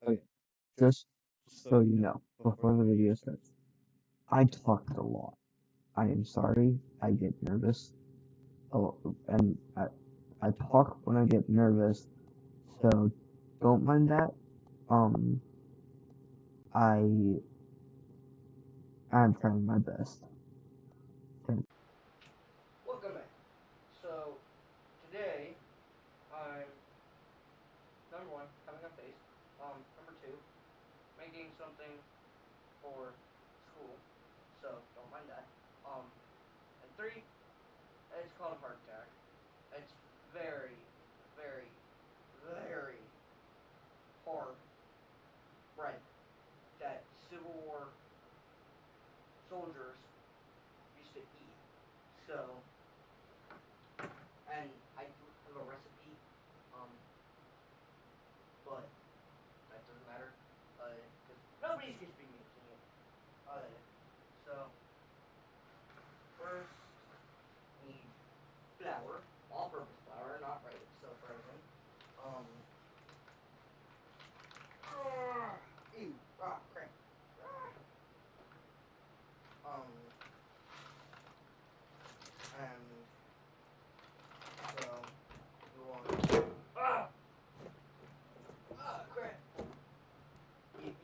Okay, just so you know, before the video starts, I talk a lot. I am sorry. I get nervous. Oh, and I talk when I get nervous, so don't mind that. Um, I I'm trying my best. And Welcome back. So today I'm number one having a face. Number two making something for school. So don't mind that. And three, it's called heart attack. It's very, very, very hard bread that Civil War soldiers used to eat. So, and I do have a recipe. Um, but that doesn't matter. Because nobody's supposed to be making it. So first need flour, all-purpose flour, not right self-rising. Um, ew, crap. Um, and so you want crap.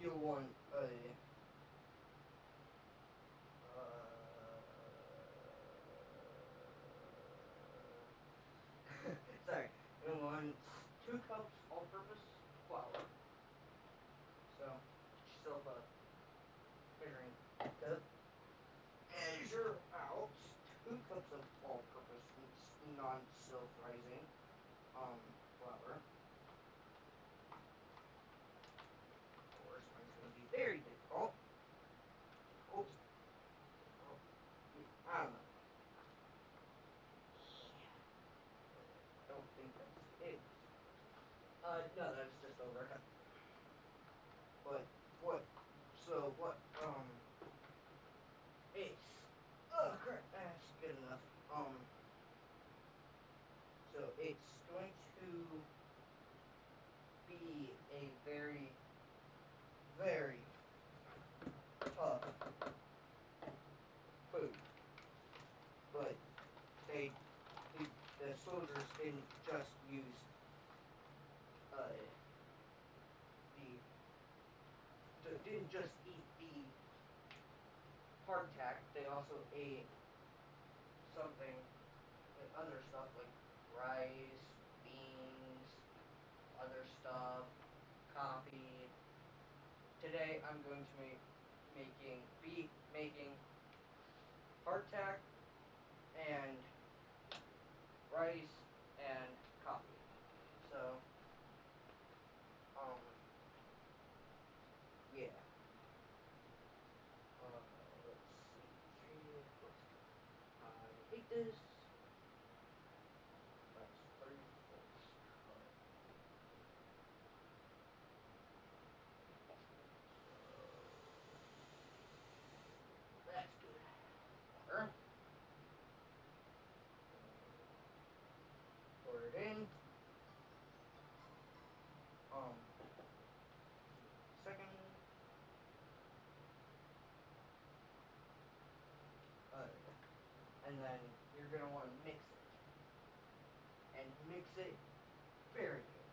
You'll want a sorry, you'll want 2 cups all-purpose flour. So get yourself a measuring cup. Measure out 2 cups of all-purpose non-self-rising flour. Of course, mine's going to be very difficult. Difficult. Difficult. I don't know. I don't think that's it. No, that's just over. But what? So what? It's. Oh crap! That's good enough. So it's going to be a very, very tough food. But they, the, the soldiers didn't just use uh didn't just eat the hardtack. They also ate something, other stuff like rice, beans, other stuff, coffee. Today I'm going to be making hardtack and rice and coffee. So um yeah. Let's see. I hate this. That's 3/4 cup. So that's good. Water. Pour it in. Um, second. And then you're gonna want to mix it and mix it very good.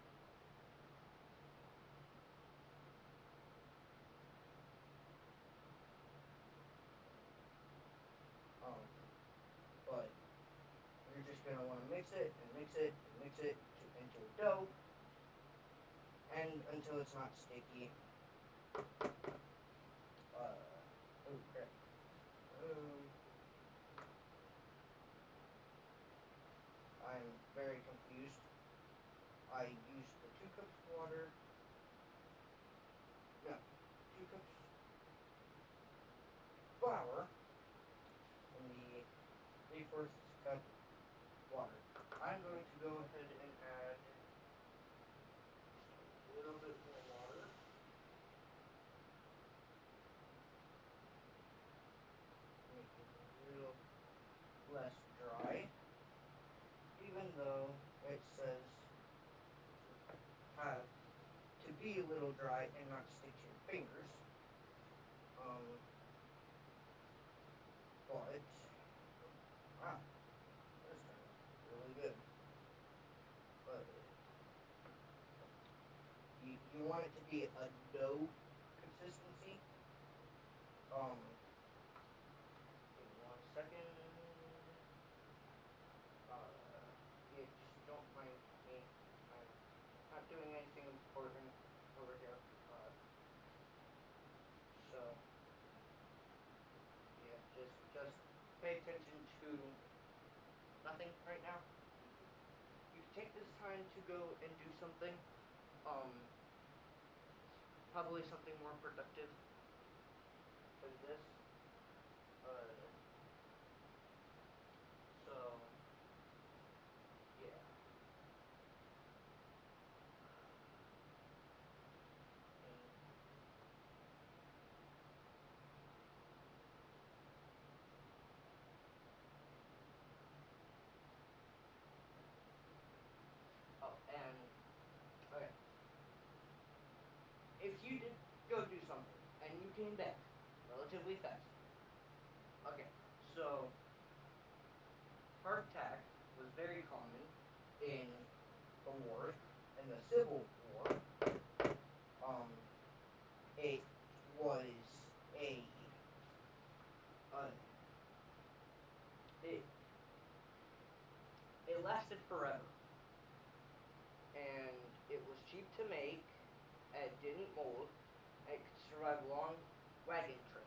Um, but you're just gonna want to mix it and mix it and mix it into a dough, and until it's not sticky. Oh crap. Um, I'm very confused. I used the 2 cups of water. No, 2 cups flour and the 3/4 cup water. I'm going to go ahead and add a little bit more water. Make it a little less dry, even though it says have to be be a little dry and not stick to your fingers. Um, but wow, this turned out really good. But you want it to be a dough consistency. Give me 1 second. Yeah, just don't mind me. I'm not doing anything important over here. So yeah, just pay attention to nothing right now. You can take this time to go and do something. Um, Probably something more productive than this. Uh, so yeah. Oh, and okay. If you did go do something and you came back relatively fast. Okay, so heart attack was very common in the war, in the Civil War. Um, it was a uh, it it lasted forever, and it was cheap to make. It didn't mold. It could survive long wagon trips.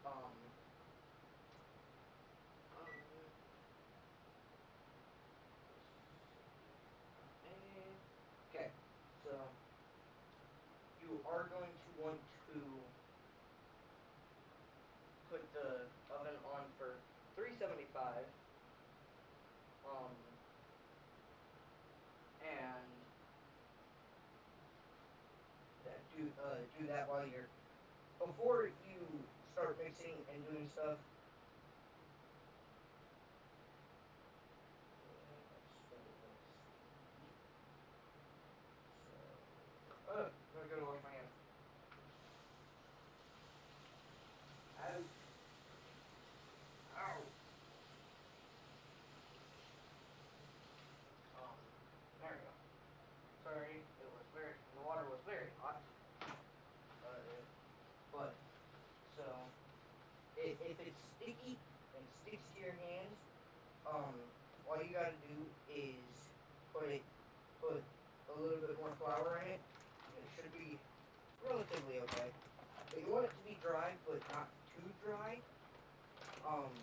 Um, um, okay, so you are going to want to put the oven on for 375. Um, and do that while you're before you start mixing and doing stuff. Gotta go to wash my hands. Ow. Ow. There we go. Sorry, the water was very hot. But so if it's sticky and sticks to your hands, um, all you gotta do is put a little bit more flour in it, and it should be relatively okay. But you want it to be dry, but not too dry. Um,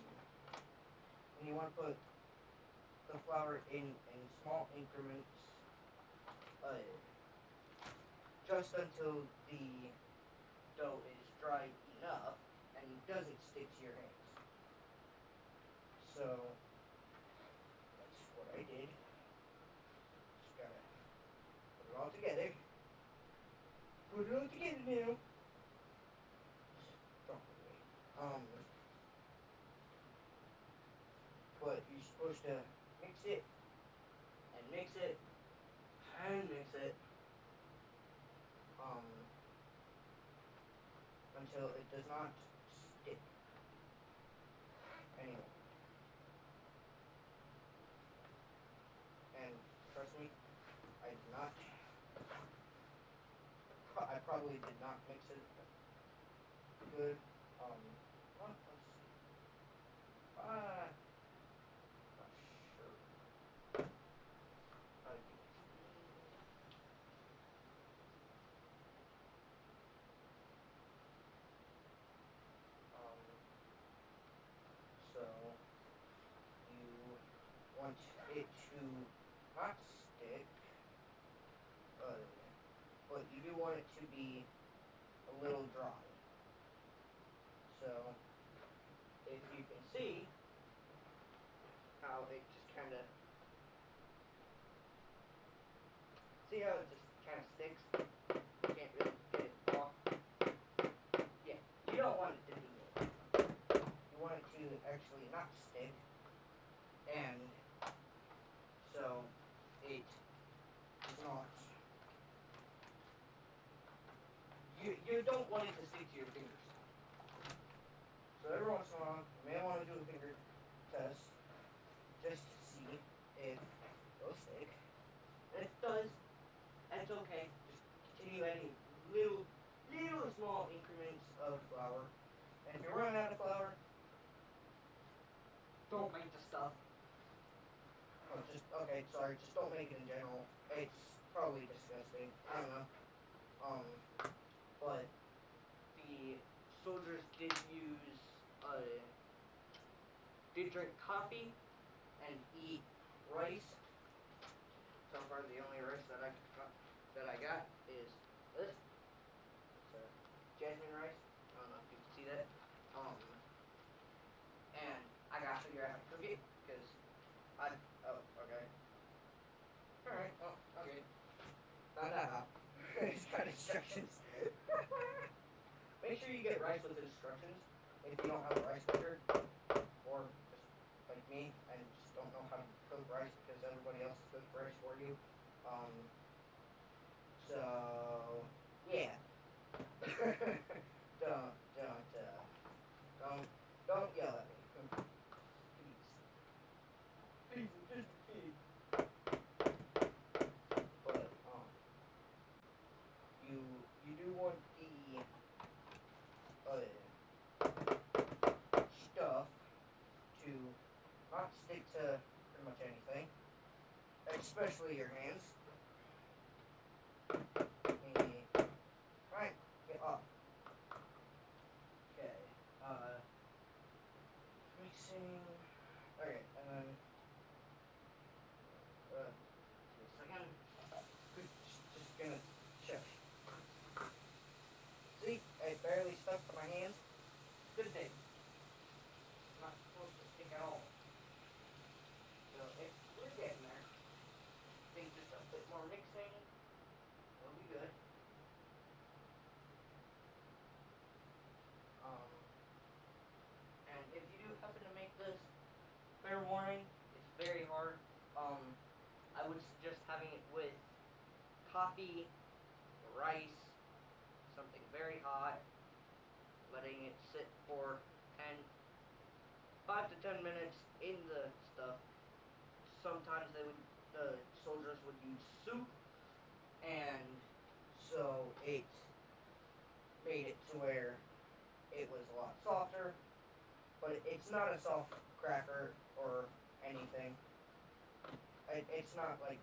and you want to put the flour in small increments, uh, just until the dough is dry enough and doesn't stick to your hands. So that's what I did. Just gotta put it all together. Put it all together now. Don't worry. But you're supposed to mix it and mix it and mix it. Um, until it does not stick anymore. And trust me, I did not. I probably did not mix it good. Well, let's see. Not sure. Give me a second. So you want it to not stick, uh, but you do want it to be a little dry. So if you can see how it just kind of see how it just kind of sticks. You can't really get it off. Yeah, you don't want it to be in. You want it to actually not stick, and so it is not you don't want it to stick to your fingers. So every once in a while, you may want to do a finger test just to see if it'll stick. And if it does, that's okay. Just continue adding little small increments of flour. And if you're running out of flour, don't make the stuff. Oh, just okay. Sorry, just don't make it in general. It's probably disgusting. I don't know. But the soldiers did use did drink coffee and eat rice. So far, the only rice that I got is this. It's a jasmine rice. I don't know if you can see that. Um, and I gotta figure out how to cook it because I oh okay. All right. Oh okay. Found out how. It's got instructions. Make sure you get rice with instructions if you don't have a rice cooker or just like me and just don't know how to cook rice because everybody else has cooked rice for you. Um, so yeah. don't don't don't don't yell at me. Please, I'm just a kid. But you do want the stuff to not stick to pretty much anything, especially your hands. Me, right, get off. Okay. Mixing. Okay, and then give me a second. Just gonna check. See, it barely stuck to my hands. Good thing. It's not supposed to stick at all. So we're getting there. I think just a bit more mixing. It'll be good. Um, and if you do happen to make this, fair warning, it's very hard. I would suggest having it with coffee, rice, something very hot, letting it sit for 5 to 10 minutes in the stuff. Sometimes the soldiers would use soup, and so it made it to where it was a lot softer, but it's not a soft cracker or anything. It's not like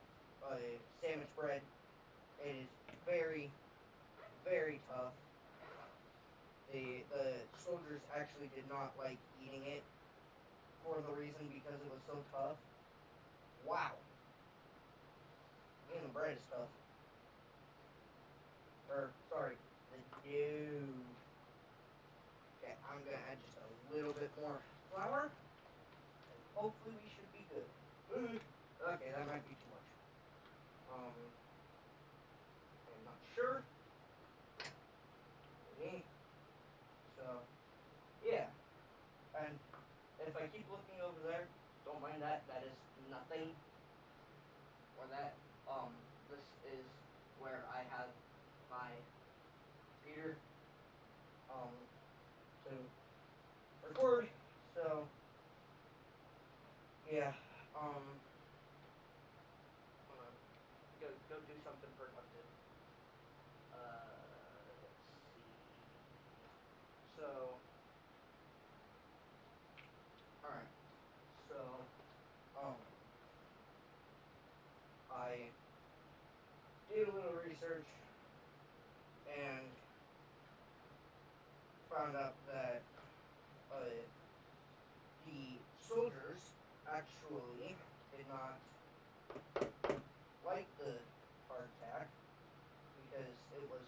a sandwich bread. It is very, very tough. The soldiers actually did not like eating it for the reason because it was so tough. Wow. Even the bread is tough. Or sorry, the dough. Okay, I'm gonna add just a little bit more flour, and hopefully we should be good. Okay, that might be too much. I'm not sure. Me. So, yeah. And if I keep looking over there, don't mind that. That is nothing. Or that. This is where I have my computer. To record. So, yeah. I'm gonna go do something productive. Let's see. So, all right. So, um, I did a little research and found out that uh, the soldiers actually did not like the hardtack because it was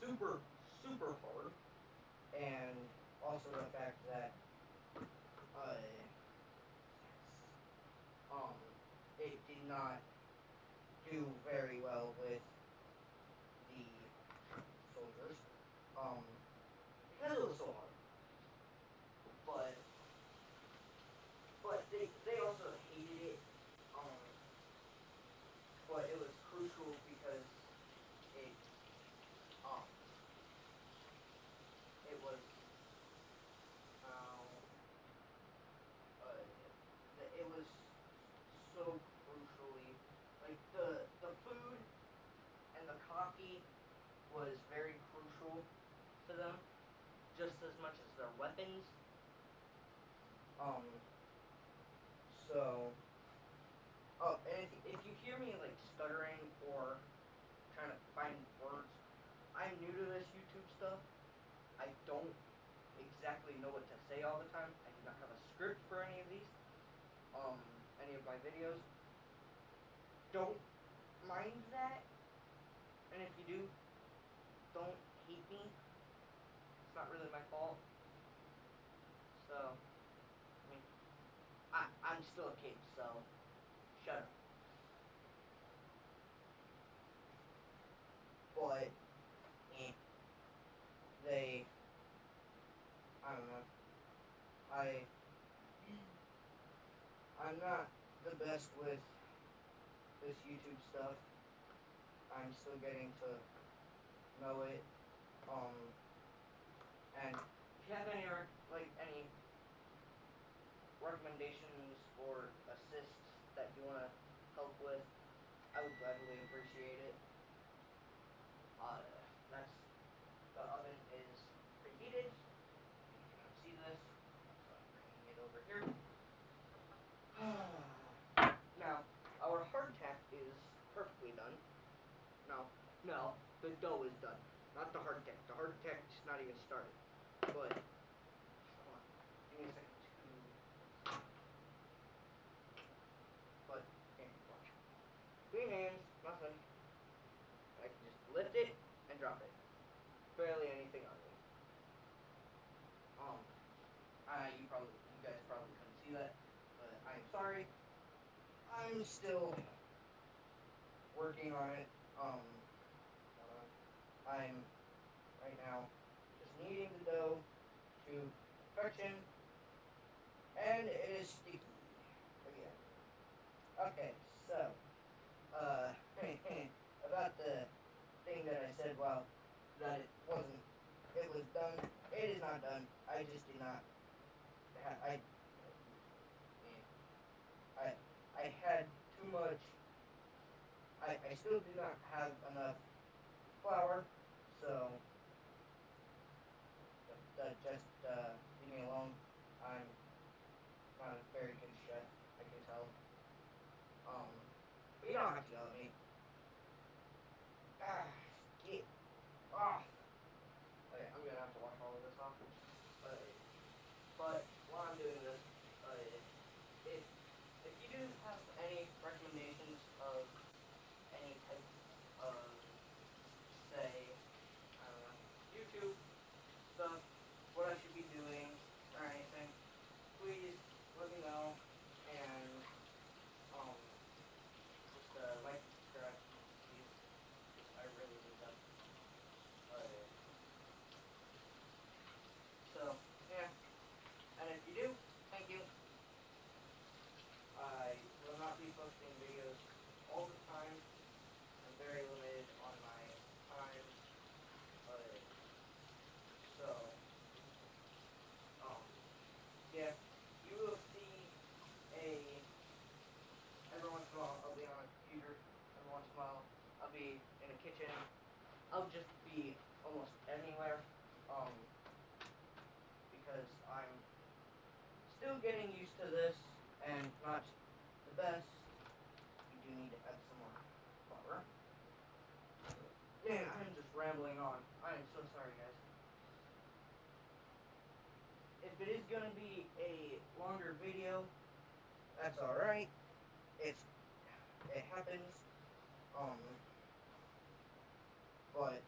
super, super hard, and also the fact that uh, um, it did not do very well with the soldiers, um, because it was so hard. But they also hated it. Um, but it was crucial because it was very crucial to them, just as much as their weapons. Um, so, oh, and if you hear me like stuttering or trying to find words, I'm new to this YouTube stuff. I don't exactly know what to say all the time. I do not have a script for any of these, any of my videos. Don't mind that, and if you do, don't hate me. It's not really my fault. So, I mean, I'm still a kid, so shut up. But, eh, they, I don't know. I'm not the best with this YouTube stuff. I'm still getting to know it. And if you have any any recommendations or assists that you want to help with, I would gladly appreciate it. That's the oven is preheated. You cannot see this, so I'm bringing it over here. Now, our hardtack is perfectly done. No, the dough is done, not the hardtack. The hardtack's not even started. But, hold on, give me a second to. But, here, watch. Clean hands, nothing. I can just lift it and drop it. Barely anything on me. You guys probably couldn't see that, but I'm sorry. I'm still working on it. I'm right now just kneading the dough to perfection, and it is sticky again. Okay, so about the thing that I said, well, that it wasn't, it was done. It is not done. I just did not. I had too much. I still do not have enough flour, so just leave me alone. I'm not a very good chef, I can tell. But you don't have to yell at me. Ah, get off. Okay, I'm gonna have to wash all of this off. But while I'm doing this, if you do have any recommendations of any type of, say, I don't know, YouTube stuff, what I should be doing, or anything, please let me know, and, just, like, subscribe, please, I really need them. So, yeah, and if you do, thank you. I will not be posting videos all the time. I'm very limited on my time. So, yeah, you will see every once in a while I'll be on a computer. Every once in a while I'll be in a kitchen. I'll just be almost anywhere. Because I'm still getting used to this and not the best. We do need to add some more flour. Man, I'm just rambling on. I am so sorry, guys. If it is gonna be a longer video, that's alright. It happens. But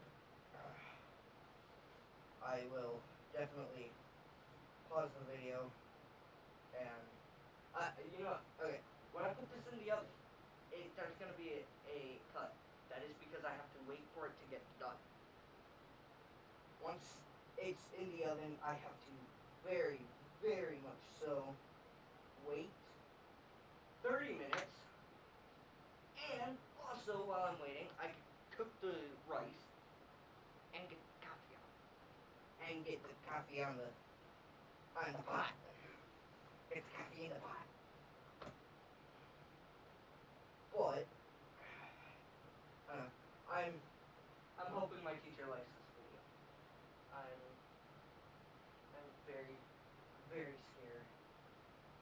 I will definitely pause the video and okay. When I put this in the oven, there's gonna be a cut. That is because I have to wait for it to get done. Once it's in the oven, I have to very, very much so wait 30 minutes. And also, while I'm waiting, I can cook the rice and get the coffee on. And get the coffee on the pot. Get the coffee in the pot. But I'm hoping my teacher likes this video. I'm very, very scared,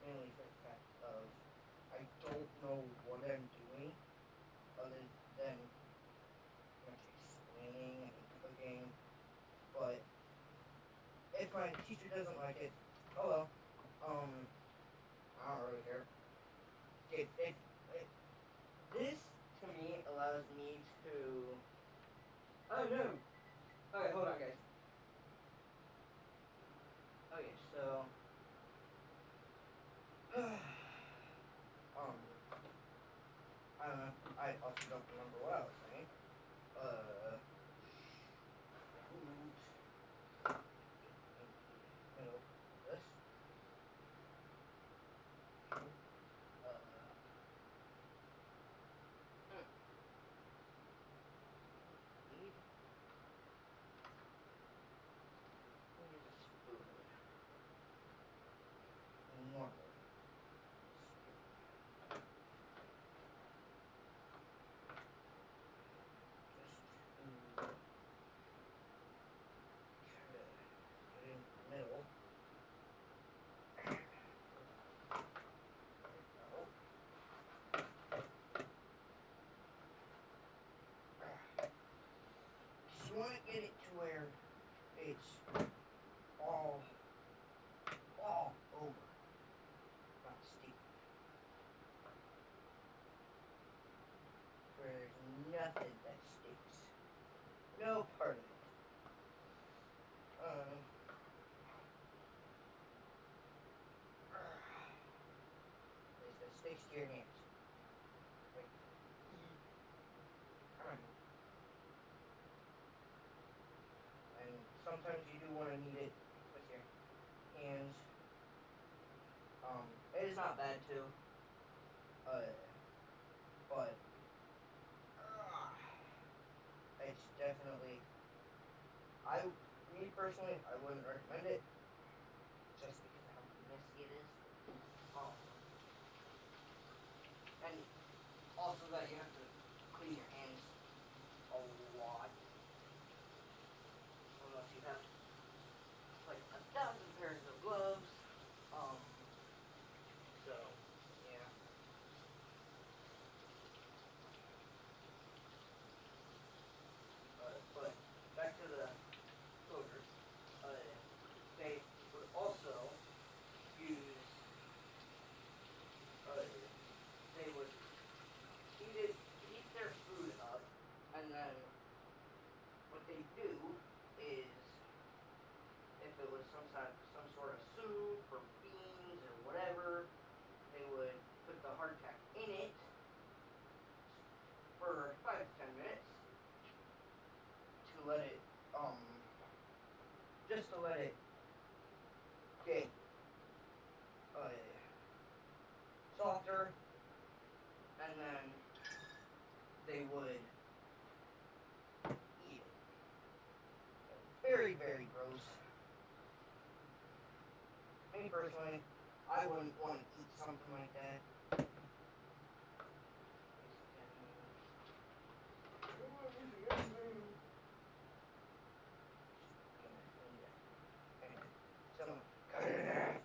mainly for the fact of I don't know what I'm doing other than much explaining and cooking. But if my teacher doesn't like it, oh well. I don't really care. It this to me allows me to. Oh no. Okay, hold on, guys. Okay, so I don't know. I also don't remember what I was saying. Food. Middle. This. Need. Need food. Normal. Just to kind of get in the middle. You want to get it to where it's all over, not sticky. Where there's nothing that sticks. No part of it. That sticks to your hands. Like, and sometimes you do want to knead it with your hands. It is not bad too. But it's definitely. Me personally, I wouldn't recommend it just because of how messy it is. And also that you have to clean your hands a lot. Unless you have like 1,000 pairs of gloves. So yeah. But back to the coders. They would also use. They would heat their food up, and then what they do is, if it was some sort of soup or beans or whatever, they would put the hardtack in it for 5 to 10 minutes to let it just to let it get softer, and then they would eat it. Very, very gross. Me personally, I wouldn't want to eat something like that. Someone cut it in half.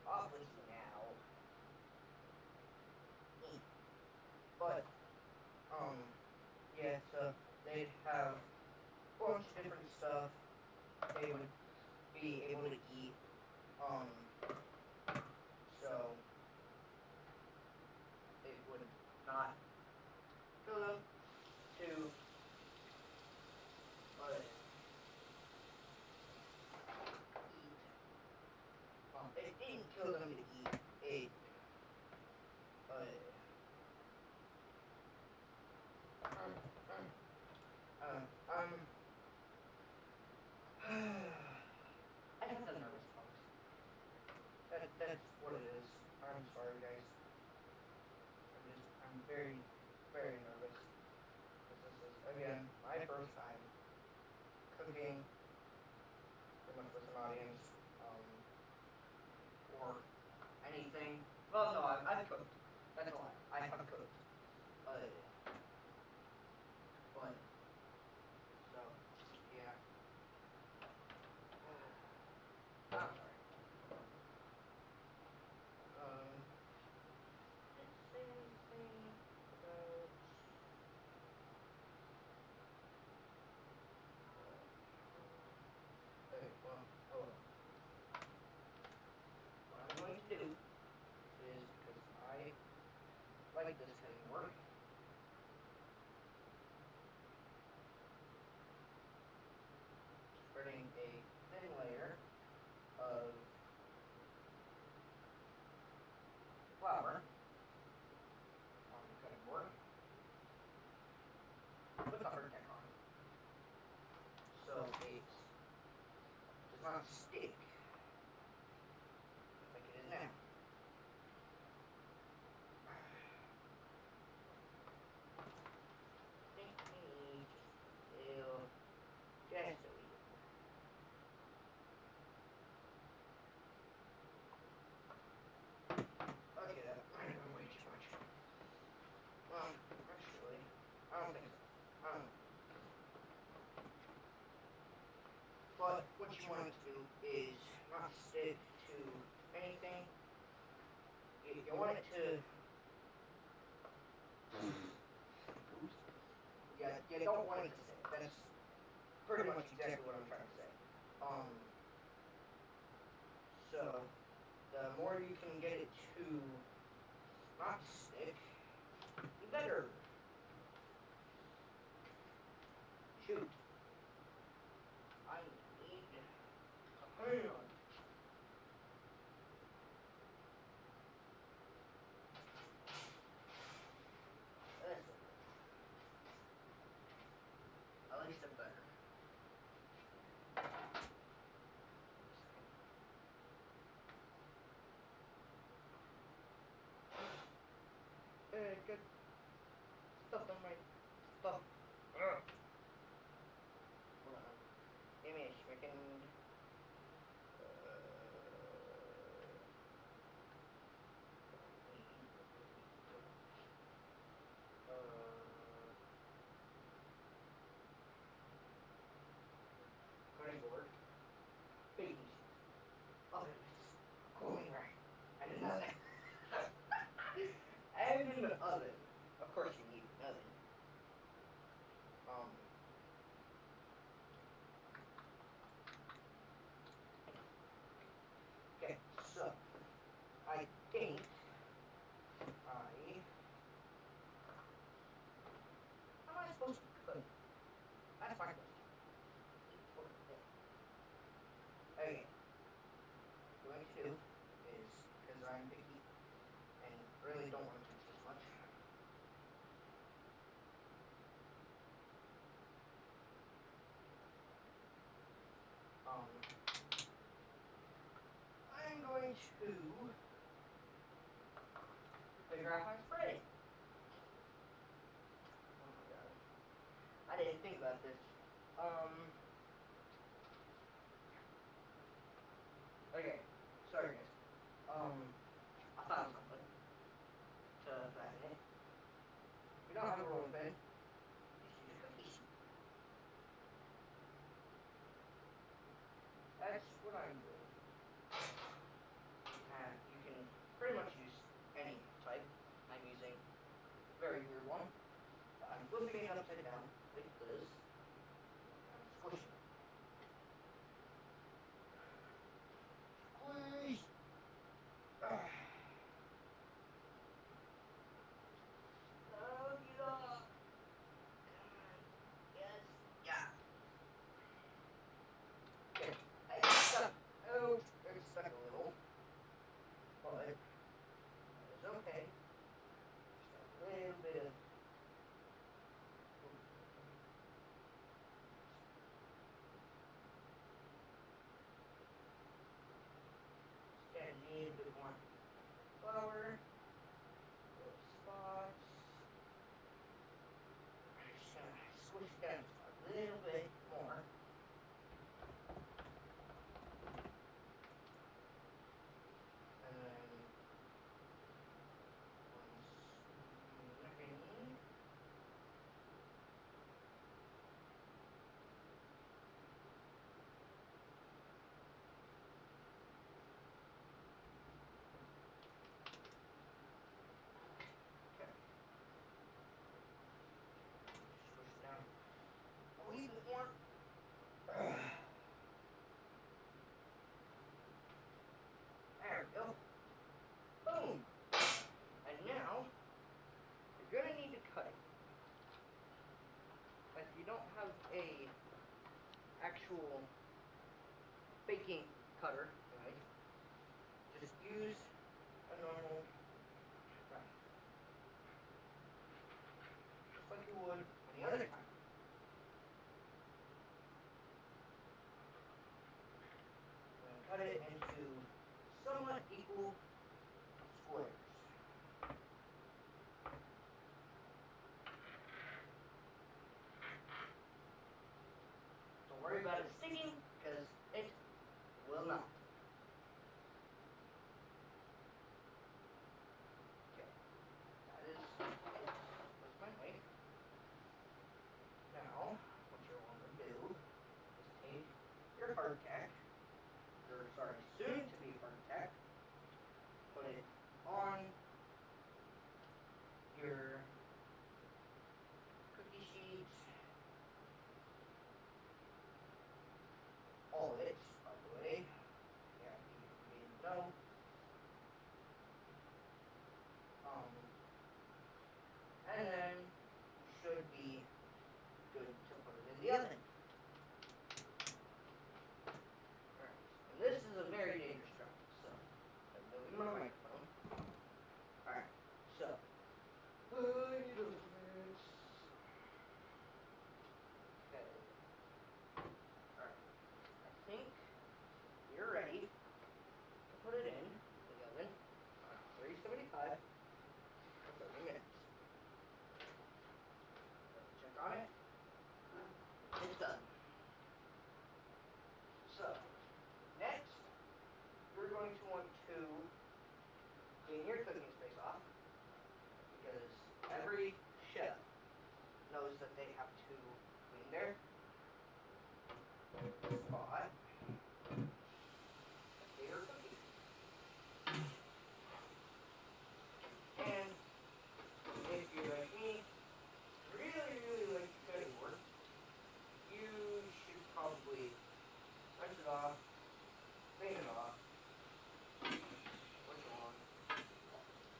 Off with you now. But, yeah, so they'd have a bunch of different stuff they would be able to eat. So it would not kill them to eat. It didn't kill them to eat. It I have the nervous punks. That's what it is. I'm sorry, guys. I'm very, very nervous. cooking, pretty much with an audience, or anything. Well, no, I've cooked. That's a lie. I have cooked. But so yeah. I'm sorry. Didn't say anything about. Okay, well, oh well. What I'm going to do is because I like this heading work. Spreading a thin layer of flour on the cutting board with the hard tack on, so it does not stick like it is now. I think we need just a wee bit more. Okay, that might have been way too much. Well, actually, I don't think so. I don't know. But what you want it to do is not stick to anything. You want it to. Oops. Yeah, you don't want it to stick. That's pretty much exactly what I'm trying to say. So the more you can get it to not stick, the better. Shoot. I need. Hang on. That's okay. At least I'm better. Wait a second. Good stuff on my stuff. Ugh. Hold on. Give me a second. Cutting board, baking sheets, ovens, cooling rack, and an oven. And an oven. Of course, you need an oven. Um. Okay, so I think I. How am I supposed to cook? That's my question. Important thing. Okay, what I'm going to do is because I'm picky and really don't want to touch this much. I'm going to figure out how to spread it. Oh my god. I didn't think about this. Okay. Sorry guys. I thought of something to flatten it. We don't have a rolling pin. Just use a cookie sheet. That's what I'm doing. You can pretty much use any type. I'm using a very weird one. I'm flipping it upside down because I'm squishing it. Squish! Oh, get off! Come on. Yes. Yeah. Okay. It's stuck. Oh, it's stuck a little. But that is okay. Just a little bit of. Just add a little bit more flour. Little spots. I'm just gonna squish it down just a little bit more. don't have a actual baking cutter knife, just use a normal knife, just like you would any other time. And cut it into somewhat equal squares. Don't worry about it sticking, because it will not. Okay, that is it with my knife. Now, what you'll want to do is take your hardtack, your sorry, soon to be hardtack, put it on your cookie sheet, all of it, by the way. Yeah, easy for me to know. And then you should be good to put it in the oven. Alright, and this is a very dangerous job, so I'm moving my microphone. Alright, so I need a little bit. Okay. Alright. I think you're ready to put it in the oven on 375 for 30 minutes. Check on it. It's done. So, next, you're going to want to clean your cooking space off, because every chef knows that they have to clean their spot that they are cooking. And if you're like me, really like your cutting work, you should probably rinse it off, clean it off, switch on.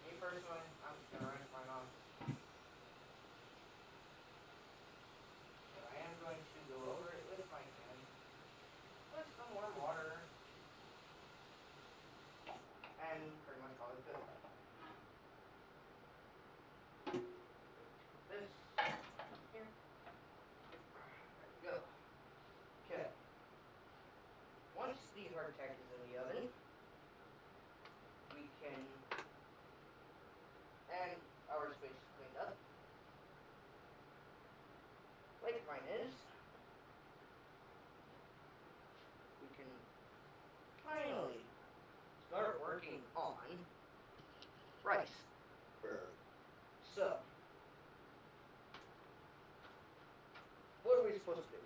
Me personally, I'm just gonna rinse mine off. But I am going to go over it with my hand with some warm water and pretty much call it good. This here. There we go. Okay. Once the hardtack is in the oven, we can, and our space is cleaned up, like mine is, we can finally start working on rice. So, what are we supposed to do?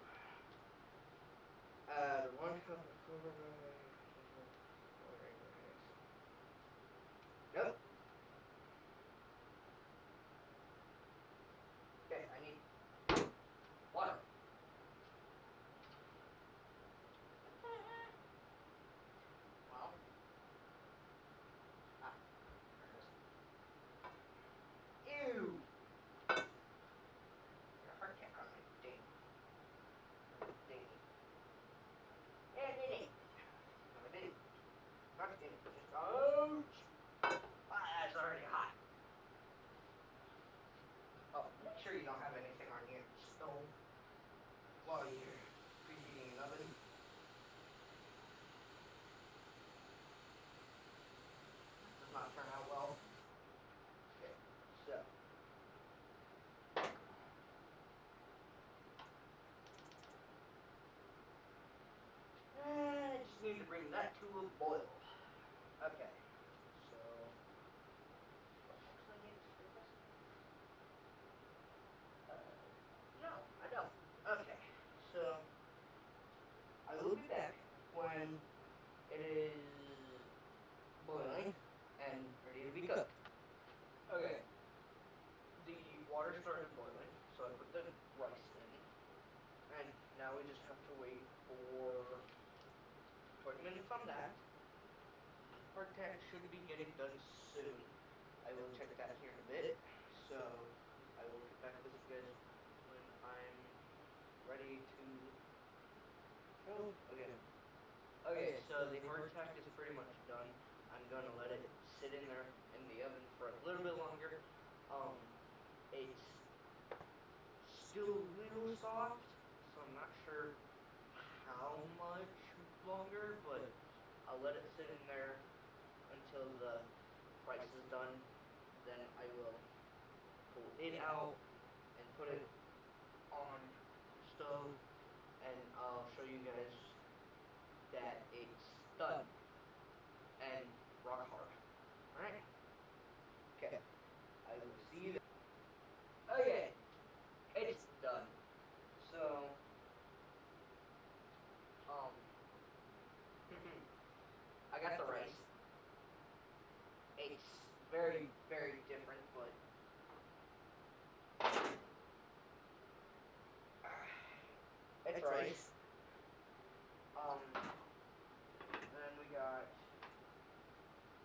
Add 1 cup of Nope. Okay, I need water. Well, there it is. Ew! Got a hardtack on my ding. Yeah, it did. No, it didn't. Not it didn't. Ouch! Ah, it's already hot. Oh, make sure you don't have anything on your stove while you're preheating an oven. Does not turn out well. Okay, so. I just need to bring that to a boil. Okay, so. Actually, I need to do this. No, I don't. Okay, so. I will be back when it is boiling and ready to be cooked. Okay. The water started boiling, so I put the rice in. And now we just have to wait for 20 minutes on that. Hardtack should be getting done soon. I will check that here in a bit. So I will get back with you guys when I'm Oh, okay. Okay, so the hardtack is pretty much done. I'm gonna let it sit in there in the oven for a little bit longer. Um, it's still a little soft, so I'm not sure how much longer, but I'll let it sit in there until the rice is done. Then I will pull it out and put it on the stove, and I'll show you guys that it's done and rock hard. Alright? Okay. I will see you then. Okay, it's done. So, um, I got the rice. It's very, very different, but it's rice. Then we got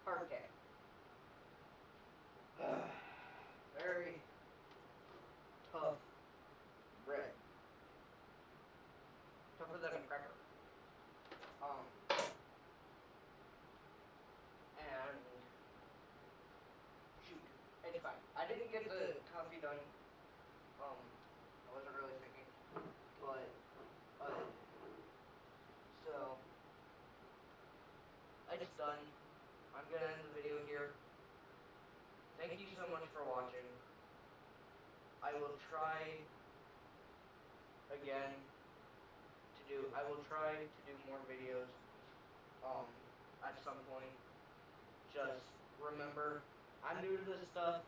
hardtack. Very tough bread. Tougher than a cracker. And shoot, it's fine. I didn't get the coffee done. I wasn't really thinking, but so it's done. I'm gonna end the video here. Thank you so much for watching. I will try again I will try to do more videos at some point. Just remember, I'm new to this stuff.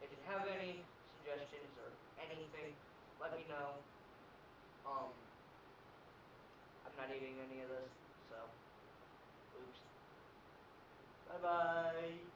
If you have any suggestions or anything, let me know. I'm not eating any of this, so oops. Bye bye.